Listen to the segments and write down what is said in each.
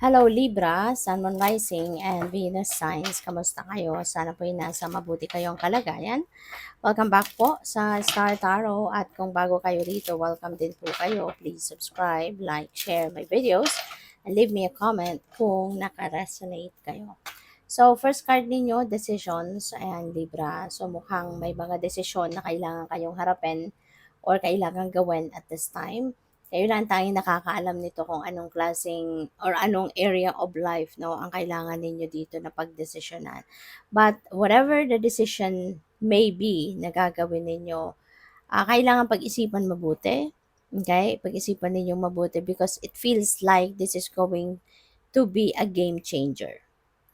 Hello Libra, Sun, Moon Rising, and Venus Signs. Kamusta kayo? Sana po ay nasa mabuti kayong kalagayan. Welcome back po sa Star Tarot at kung bago kayo rito, welcome din po kayo. Please subscribe, like, share my videos, and leave me a comment kung naka-resonate kayo. So, first card ninyo, decisions, and Libra. So, mukhang may mga desisyon na kailangan kayong harapin or kailangan gawin at this time. Kayo lang tanging nakakaalam nito kung anong klaseng or anong area of life no ang kailangan ninyo dito na pagdesisyonan. But whatever the decision may be na gagawin ninyo, kailangan pag-isipan mabuti. Okay? Pag-isipan ninyong mabuti because it feels like this is going to be a game changer.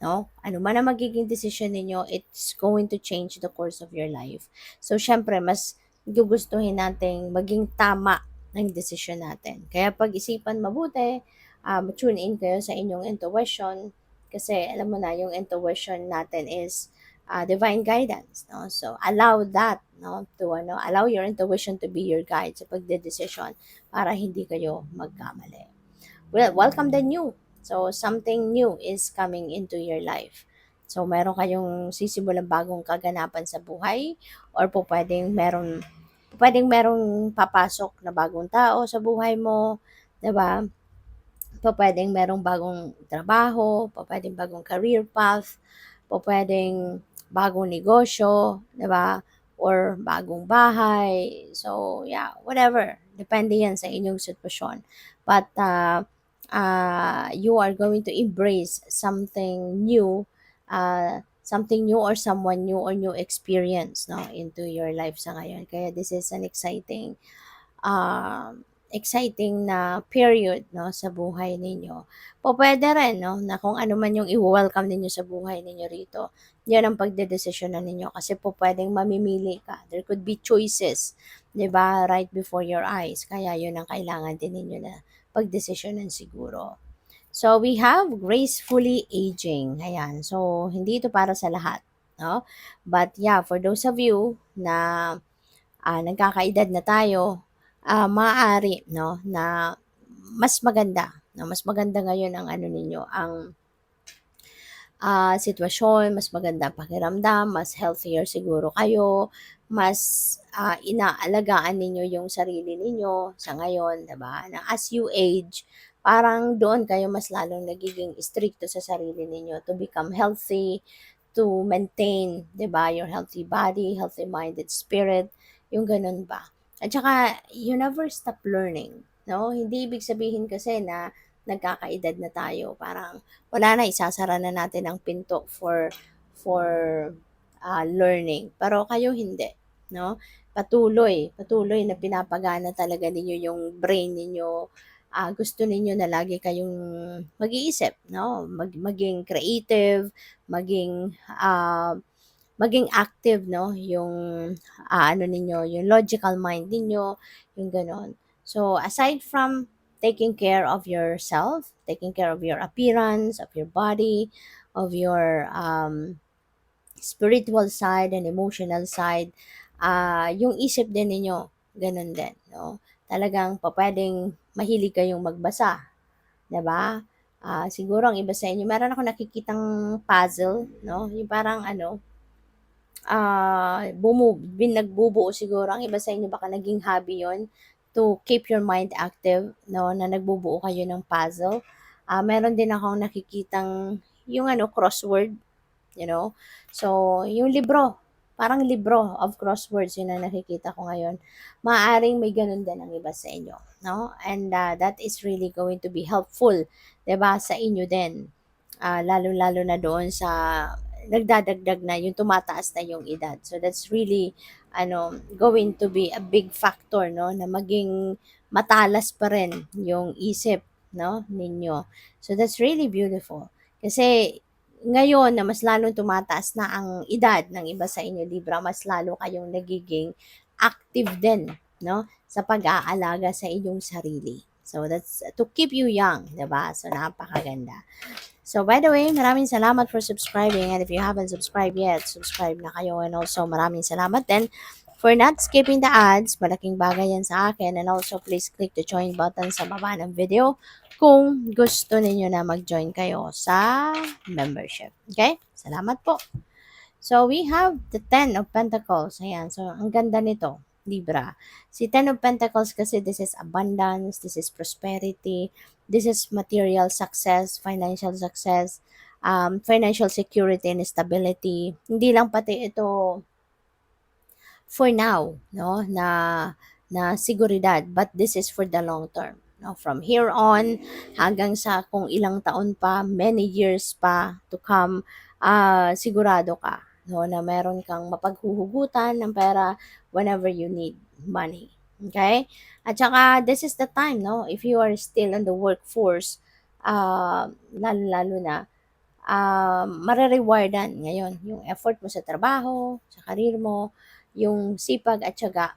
No? Ano man ang magiging decision ninyo, it's going to change the course of your life. So, syempre, mas gugustuhin nating maging tama ng decision natin. Kaya pag-isipan mabuti, tune in kayo sa inyong intuition kasi alam mo na, yung intuition natin is divine guidance. No? So, allow that no, to allow your intuition to be your guide sa pagde-decision para hindi kayo magkamali. Well, welcome the new. So, something new is coming into your life. So, meron kayong sisimulan bagong kaganapan sa buhay or po pwedeng merong papasok na bagong tao sa buhay mo, 'di ba? Pwedeng merong bagong trabaho, pwedeng bagong career path, pwedeng bagong negosyo, 'di ba? Or bagong bahay. So, yeah, whatever. Depende yan sa inyong sitwasyon. But you are going to embrace something new or someone new or new experience no into your life sa ngayon. Kaya this is an exciting na period no sa buhay ninyo. Pwede rin no na kung ano man yung i-welcome ninyo sa buhay ninyo rito. Yan ang pagdedesisyonan ninyo kasi pwedeng mamimili ka. There could be choices, 'di ba, right before your eyes. Kaya yun ang kailangan din ninyo na pagdesisyonan siguro. So we have gracefully aging. Ayan. So hindi ito para sa lahat, no? But yeah, for those of you na nagkakaedad na tayo, maaari no na mas maganda, no? Mas maganda ngayon ang ano ninyo, ang sitwasyon, mas maganda ang pakiramdam, mas healthier siguro kayo, mas inaalagaan ninyo yung sarili ninyo sa ngayon, 'di ba? Na as you age, parang doon kayo mas lalong nagiging stricto sa sarili ninyo to become healthy, to maintain, 'di ba, your healthy body, healthy minded spirit, yung ganun ba. At saka, you never stop learning, no? Hindi ibig sabihin kasi na nagkakaedad na tayo, parang wala na, isasara na natin ang pinto for learning. Pero kayo hindi, no? Patuloy na pinapagana talaga ninyo yung brain ninyo. Gusto ninyo na lagi kayong mag-iisip, no? Maging creative, maging maging active, no? Yung ano ninyo, yung logical mind ninyo, yung ganon. So, aside from taking care of yourself, taking care of your appearance, of your body, of your spiritual side and emotional side, yung isip din ninyo, ganun din, no? Talagang pwedeng mahilig kayong magbasa, 'di ba? Siguro ang iba sa inyo, meron ako nakikitang puzzle, no? Yung parang ano, nagbubuo siguro. Ang iba sa inyo baka naging hobby yon to keep your mind active, no? Na nagbubuo kayo ng puzzle. Meron din akong nakikitang yung ano, crossword, you know. So, yung libro, parang libro of crosswords yun ang nakikita ko ngayon. Maaaring may ganun din ang iba sa inyo, no? And that is really going to be helpful, 'di ba, sa inyo din. Lalo-lalo na doon sa nagdadagdag na yung tumataas na yung edad. So that's really going to be a big factor no na maging matalas pa rin yung isip no ninyo. So that's really beautiful. Kasi ngayon na mas lalong tumataas na ang edad ng iba sa inyo Libra, mas lalo kayong nagiging active din no sa pag-aalaga sa inyong sarili. So that's to keep you young, 'di ba? So napakaganda. So, by the way, maraming salamat for subscribing. And if you haven't subscribed yet, subscribe na kayo. And also, maraming salamat din for not skipping the ads. Malaking bagay yan sa akin. And also, please click the join button sa baba ng video kung gusto ninyo na mag-join kayo sa membership. Okay? Salamat po. So, we have the Ten of Pentacles. Ayan. So, ang ganda nito, Libra. Si Ten of Pentacles kasi this is abundance, this is prosperity, this is material success, financial security and stability. Hindi lang pati ito for now, no, na seguridad, but this is for the long term. No, from here on hanggang sa kung ilang taon pa, many years pa to come, sigurado ka, no, na meron kang mapaghuhugutan ng pera whenever you need money. Okay? At saka, this is the time, no, if you are still in the workforce, lalo na, mare-rewardan ngayon yung effort mo sa trabaho, sa career mo, yung sipag at tiyaga,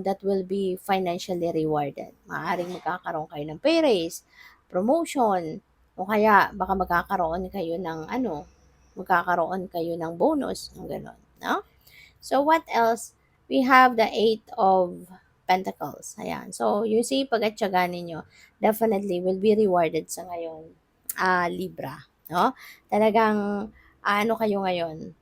that will be financially rewarded. Maaaring magkakaroon kayo ng pay raise, promotion, o kaya baka magkakaroon kayo ng bonus, ng gano'n, no? So, what else? We have the Eight of Pentacles. Ayan. So, yung sipag at tiyaga ninyo definitely will be rewarded sa ngayon, Libra. No? Talagang, ano kayo ngayon,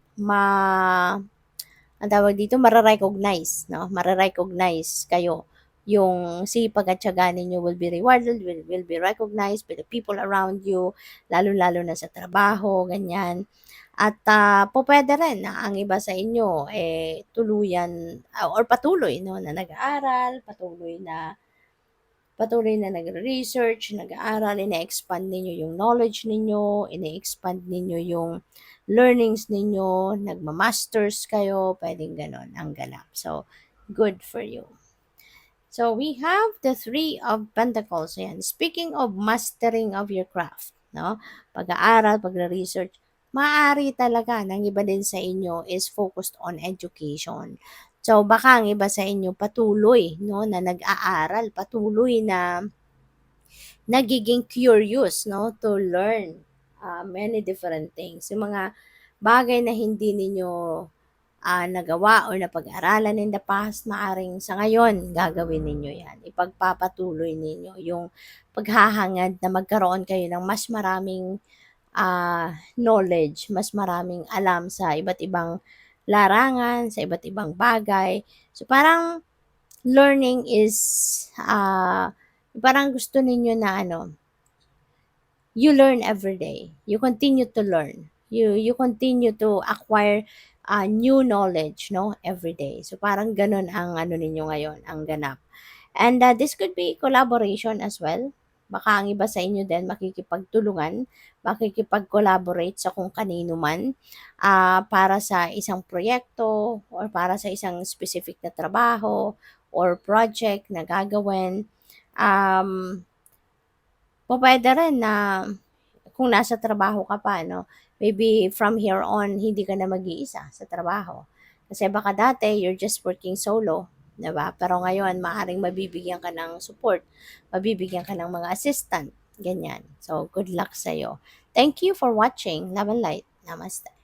ang tawag dito, mare-recognize, no? Mare-recognize kayo. Yung sipag at tiyaga ninyo will be rewarded, will be recognized by the people around you, lalo-lalo na sa trabaho, ganyan. At pwede rin na ang iba sa inyo tuluyan or patuloy, no, na nag-aaral, patuloy na nagre-research, nag-aaral, ine-expand ninyo yung knowledge ninyo, ine-expand ninyo yung learnings ninyo, nagma-masters kayo, pwedeng ganon ang ganap. So, good for you. So, we have the Three of Pentacles. Ayan. Speaking of mastering of your craft, no? Pag-aaral, pagre-research, maaari talaga ng iba din sa inyo is focused on education. So, baka ang iba sa inyo patuloy, no, na nag-aaral, patuloy na nagiging curious, no, to learn many different things. Yung mga bagay na hindi ninyo nagawa or napag-aralan in the past, maaring sa ngayon gagawin ninyo yan. Ipagpapatuloy ninyo yung paghahangad na magkaroon kayo ng mas maraming knowledge, mas maraming alam sa iba't ibang larangan, sa iba't ibang bagay. So, parang learning is, parang gusto ninyo na you learn every day. You continue to learn. You continue to acquire new knowledge, no, every day. So, parang ganun ang ninyo ngayon, ang ganap. And this could be collaboration as well. Baka ang iba sa inyo din makikipagtulungan, makikipag-collaborate sa kung kanino man para sa isang proyekto or para sa isang specific na trabaho or project na gagawin. Pwede rin na kung nasa trabaho ka pa, no, maybe from here on, hindi ka na mag-iisa sa trabaho. Kasi baka dati, you're just working solo, diba? Pero ngayon, maaaring mabibigyan ka ng support, mabibigyan ka ng mga assistant, ganyan. So, good luck sa'yo. Thank you for watching. Love and light. Namaste.